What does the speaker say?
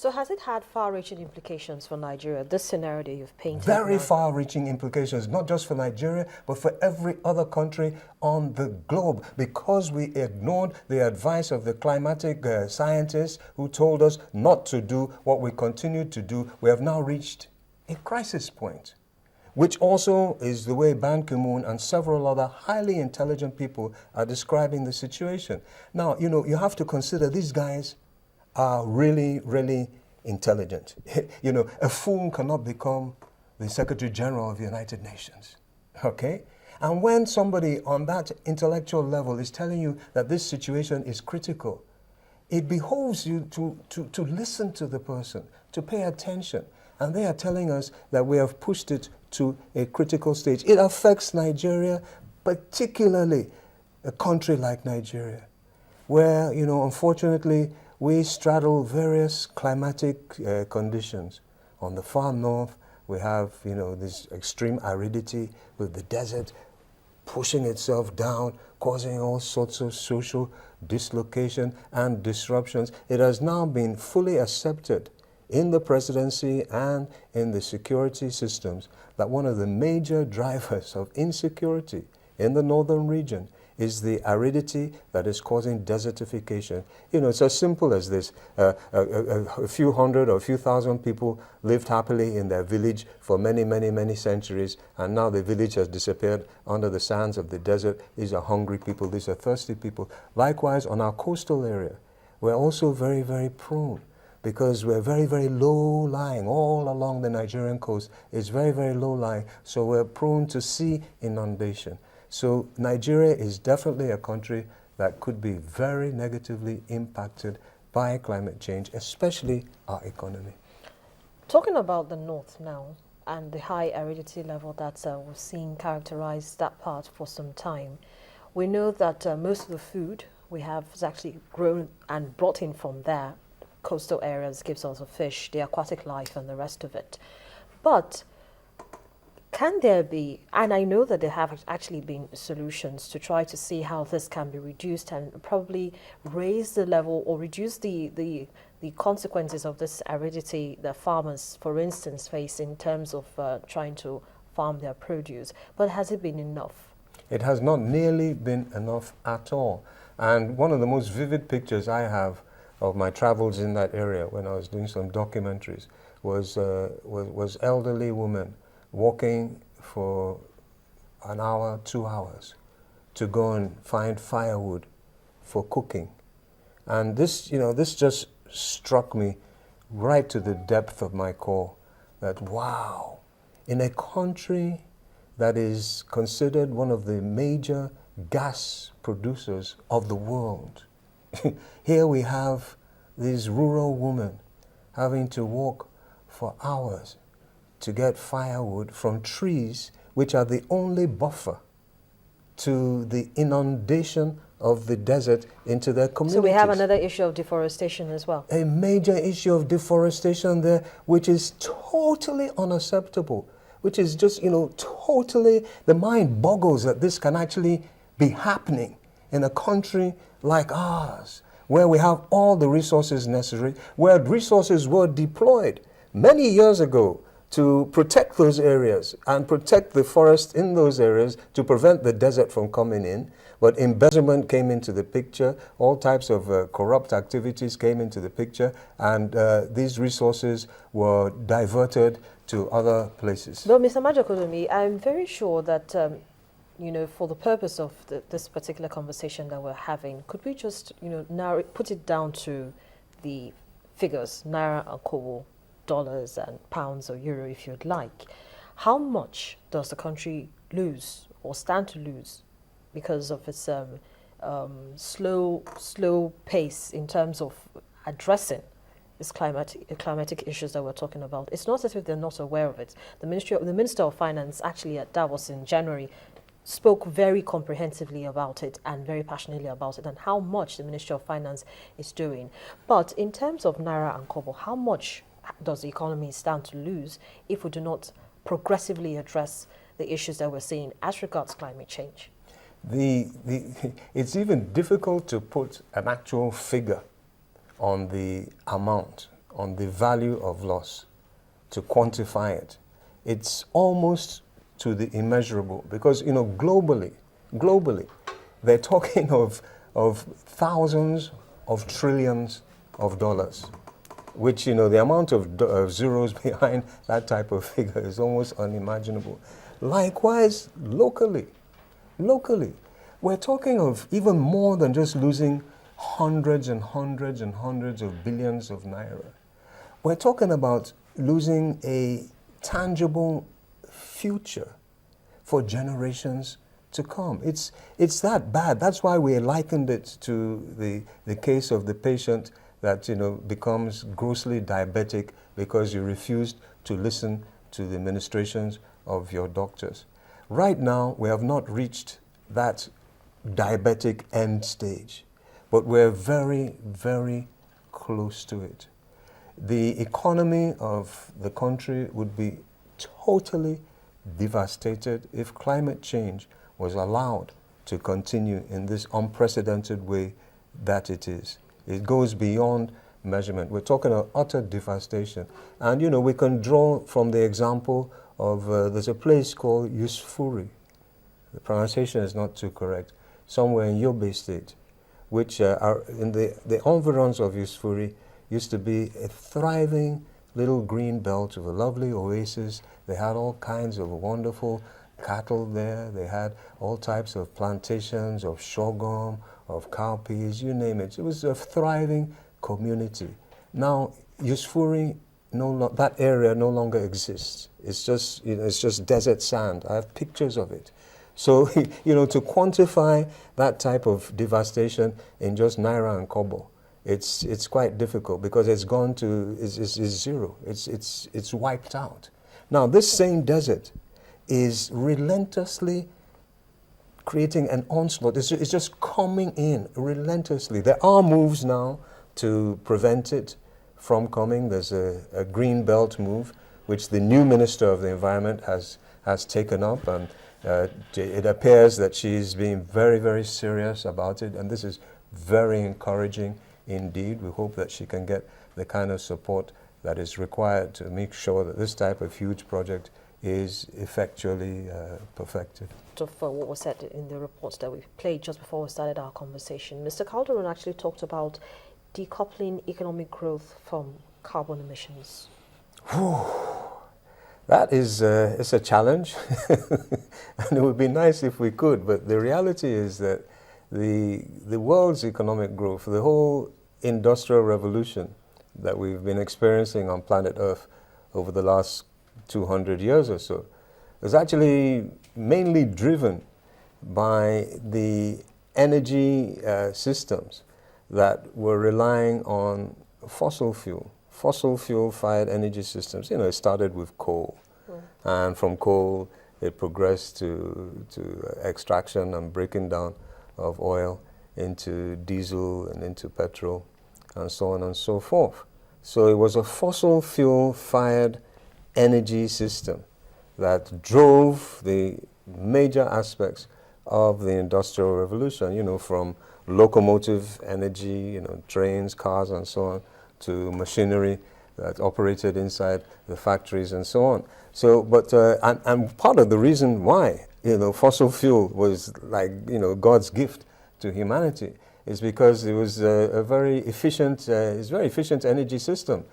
So has it had far-reaching implications for Nigeria, this scenario that you've painted? Very far-reaching implications, not just for Nigeria, but for every other country on the globe, because we ignored the advice of the climatic scientists who told us not to do what we continue to do. We have now reached a crisis point, which also is the way Ban Ki-moon and several other highly intelligent people are describing the situation. Now, you have to consider these guys are really, really intelligent. A fool cannot become the Secretary General of the United Nations, okay? And when somebody on that intellectual level is telling you that this situation is critical, it behoves you to listen to the person, to pay attention. And they are telling us that we have pushed it to a critical stage. It affects Nigeria, particularly a country like Nigeria, where, unfortunately, we straddle various climatic conditions. On the far north, we have, this extreme aridity with the desert pushing itself down, causing all sorts of social dislocation and disruptions. It has now been fully accepted in the presidency and in the security systems that one of the major drivers of insecurity in the northern region is the aridity that is causing desertification. It's as simple as this. A few hundred or a few thousand people lived happily in their village for many, many, many centuries, and now the village has disappeared under the sands of the desert. These are hungry people. These are thirsty people. Likewise, on our coastal area, we're also very, very prone, because we're very, very low-lying. All along the Nigerian coast is very, very low-lying, so we're prone to sea inundation. So Nigeria is definitely a country that could be very negatively impacted by climate change, especially our economy. Talking about the north now and the high aridity level that we've seen characterize that part for some time, we know that most of the food we have is actually grown and brought in from there. Coastal areas gives us the fish, the aquatic life and the rest of it. But can there be, and I know that there have actually been solutions to try to see how this can be reduced and probably raise the level or reduce the consequences of this aridity that farmers, for instance, face in terms of trying to farm their produce. But has it been enough? It has not nearly been enough at all. And one of the most vivid pictures I have of my travels in that area when I was doing some documentaries was elderly women walking for an hour, 2 hours to go and find firewood for cooking. And this just struck me right to the depth of my core, that wow, in a country that is considered one of the major gas producers of the world, here we have these rural women having to walk for hours to get firewood from trees which are the only buffer to the inundation of the desert into their communities. So we have another issue of deforestation as well. A major issue of deforestation there, which is totally unacceptable, which is just, totally, the mind boggles that this can actually be happening in a country like ours, where we have all the resources necessary, where resources were deployed many years ago to protect those areas and protect the forest in those areas to prevent the desert from coming in. But embezzlement came into the picture, all types of corrupt activities came into the picture, and these resources were diverted to other places. Well, Mr. Majekodunmi, I'm very sure that, for the purpose of this particular conversation that we're having, could we just, put it down to the figures, Naira and Kobo, dollars and pounds or euro if you'd like. How much does the country lose or stand to lose because of its slow pace in terms of addressing these climatic issues that we're talking about? It's not as if they're not aware of it. The Minister of Finance actually at Davos in January spoke very comprehensively about it and very passionately about it and how much the Ministry of Finance is doing. But in terms of Naira and Kobo, how much does the economy stand to lose if we do not progressively address the issues that we're seeing as regards climate change? It's even difficult to put an actual figure on the amount on the value of loss, to quantify it. It's almost to the immeasurable because, globally, they're talking of thousands of trillions of dollars, which, the amount of zeros behind that type of figure is almost unimaginable. Likewise, locally, we're talking of even more than just losing hundreds and hundreds and hundreds of billions of naira. We're talking about losing a tangible future for generations to come. It's that bad. That's why we likened it to the case of the patient that becomes grossly diabetic because you refused to listen to the ministrations of your doctors. Right now, we have not reached that diabetic end stage, but we're very, very close to it. The economy of the country would be totally devastated if climate change was allowed to continue in this unprecedented way that it is. It goes beyond measurement. We're talking of utter devastation. And, we can draw from the example of, there's a place called Yusufuri. The pronunciation is not too correct. Somewhere in Yobe State, which are in the environs of Yusufuri used to be a thriving little green belt of a lovely oasis. They had all kinds of wonderful cattle there. They had all types of plantations of sorghum, of cowpeas, you name it. It was a thriving community. Now, Yusufuri, that area no longer exists. It's just desert sand. I have pictures of it. So, to quantify that type of devastation in just naira and kobo, it's quite difficult because it's gone to is zero. It's wiped out. Now, this same desert is relentlessly creating an onslaught. It's just coming in relentlessly. There are moves now to prevent it from coming. There's a green belt move, which the new Minister of the Environment has taken up, and it appears that she's being very, very serious about it, and this is very encouraging indeed. We hope that she can get the kind of support that is required to make sure that this type of huge project is effectually perfected. For what was said in the reports that we played just before we started our conversation, Mr. Calderon actually talked about decoupling economic growth from carbon emissions. That is it's a challenge, and it would be nice if we could, but the reality is that the world's economic growth, the whole industrial revolution that we've been experiencing on planet Earth over the last 200 years or so, is actually mainly driven by the energy systems that were relying on fossil fuel-fired energy systems. It started with coal, and from coal it progressed to extraction and breaking down of oil into diesel and into petrol, and so on and so forth. So it was a fossil fuel-fired energy system that drove the major aspects of the Industrial Revolution, from locomotive energy, trains, cars, and so on, to machinery that operated inside the factories and so on. So, but and part of the reason why fossil fuel was like God's gift to humanity is because it was a very efficient, energy system.